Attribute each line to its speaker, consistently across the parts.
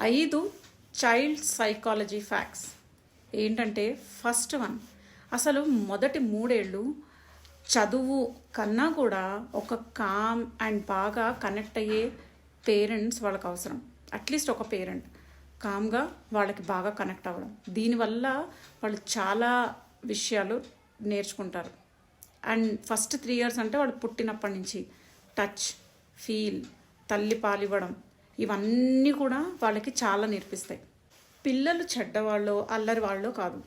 Speaker 1: 5 child psychology facts ఏంటంటే, first one, అసలు మొదటి 3 ఏళ్ళు చదువు కన్నా కూడా ఒక కామ్ అండ్ బాగా కనెక్ట్ అయ్యే పేరెంట్స్ వాళ్ళకి అవసరం. అట్లీస్ట్ ఒక పేరెంట్ కామ్గా వాళ్ళకి బాగా కనెక్ట్ అవ్వడం, దీనివల్ల వాళ్ళు చాలా విషయాలు నేర్చుకుంటారు. అండ్ ఫస్ట్ 3 ఇయర్స్ అంటే వాళ్ళు పుట్టినప్పటి నుంచి టచ్, ఫీల్, తల్లి పాలివ్వడం, ఇవన్నీ కూడా వాళ్ళకి చాలా నేర్పిస్తాయి. పిల్లలు చెడ్డవాళ్ళు, అల్లరి వాళ్ళు కాదు.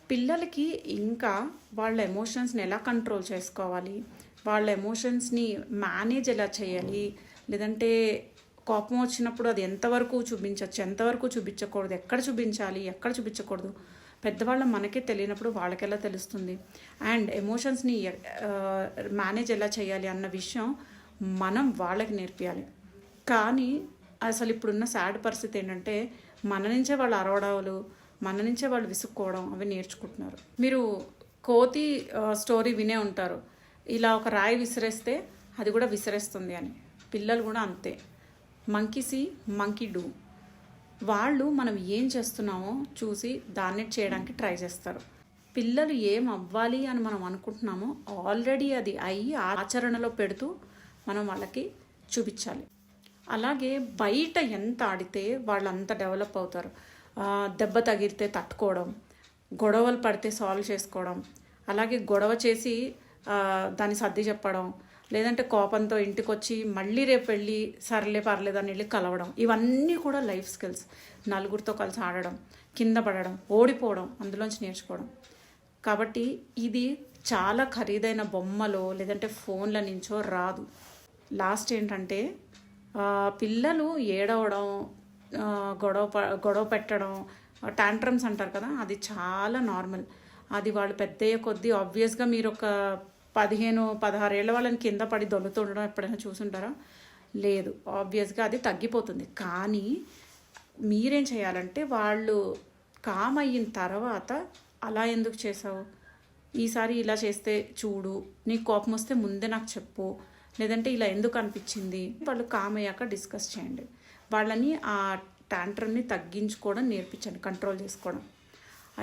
Speaker 1: పిల్లలకి ఇంకా వాళ్ళ ఎమోషన్స్ని ఎలా కంట్రోల్ చేసుకోవాలి, వాళ్ళ ఎమోషన్స్ని మేనేజ్ ఎలా చేయాలి, లేదంటే కోపం వచ్చినప్పుడు అది ఎంతవరకు చూపించవచ్చు, ఎంతవరకు చూపించకూడదు, ఎక్కడ చూపించాలి, ఎక్కడ చూపించకూడదు, పెద్దవాళ్ళ మనకే తెలియనప్పుడు వాళ్ళకి ఎలా తెలుస్తుంది. అండ్ ఎమోషన్స్ని మేనేజ్ ఎలా చేయాలి అన్న విషయం మనం వాళ్ళకి నేర్పించాలి. కానీ అసలు ఇప్పుడున్న సాడ్ పరిస్థితి ఏంటంటే, మన నుంచే వాళ్ళు అరవడాలు, మన నుంచే వాళ్ళు విసుక్కోవడం అవి నేర్చుకుంటున్నారు. మీరు కోతి స్టోరీ వినే ఉంటారు, ఇలా ఒక రాయి విసిరేస్తే అది కూడా విసిరేస్తుంది అని. పిల్లలు కూడా అంతే, మంకీ సీ మంకీ డూ. వాళ్ళు మనం ఏం చేస్తున్నామో చూసి దాన్ని చేయడానికి ట్రై చేస్తారు. పిల్లలు ఏం అవ్వాలి అని మనం అనుకుంటున్నామో ఆల్రెడీ అది అయ్యి ఆచరణలో పెడుతూ మనం వాళ్ళకి చూపించాలి. అలాగే బయట ఎంత ఆడితే వాళ్ళు అంత డెవలప్ అవుతారు. దెబ్బ తగిలితే తట్టుకోవడం, గొడవలు పడితే సాల్వ్ చేసుకోవడం, అలాగే గొడవ చేసి దాన్ని సర్ది చెప్పడం, లేదంటే కోపంతో ఇంటికి వచ్చి మళ్ళీ రేపు వెళ్ళి సర్లే పర్లేదని వెళ్ళి కలవడం, ఇవన్నీ కూడా లైఫ్ స్కిల్స్. నలుగురితో కలిసి ఆడడం, కింద పడడం, ఓడిపోవడం, అందులోంచి నేర్చుకోవడం. కాబట్టి ఇది చాలా ఖరీదైన బొమ్మలో లేదంటే ఫోన్ల నుంచో రాదు. లాస్ట్ ఏంటంటే, పిల్లలు ఏడవడం, గొడవ పెట్టడం, టాంట్రమ్స్ అంటారు కదా, అది చాలా నార్మల్. అది వాళ్ళు పెద్దయ్యే కొద్దీ ఆబ్వియస్గా మీరు ఒక 15-16 ఏళ్ళ వాళ్ళని కింద పడి దొల్లుతుండడం ఎప్పుడైనా చూసుంటారా? లేదు. ఆబ్వియస్గా అది తగ్గిపోతుంది. కానీ మీరేం చేయాలంటే, వాళ్ళు కామ్ అయిన తర్వాత అలా ఎందుకు చేసావు, ఈసారి ఇలా చేస్తే చూడు, నీకు కోపం వస్తే ముందే నాకు చెప్పు, లేదంటే ఇలా ఎందుకు అనిపించింది, వాళ్ళు కామ్ అయ్యాక డిస్కస్ చేయండి. వాళ్ళని ఆ టాంట్రమ్ని తగ్గించుకోవడం నేర్పించండి, కంట్రోల్ చేసుకోవడం.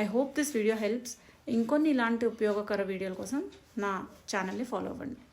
Speaker 1: I hope this video helps. ఇంకొన్ని ఇలాంటి ఉపయోగకర వీడియోల కోసం నా ఛానల్ని ఫాలో అవ్వండి.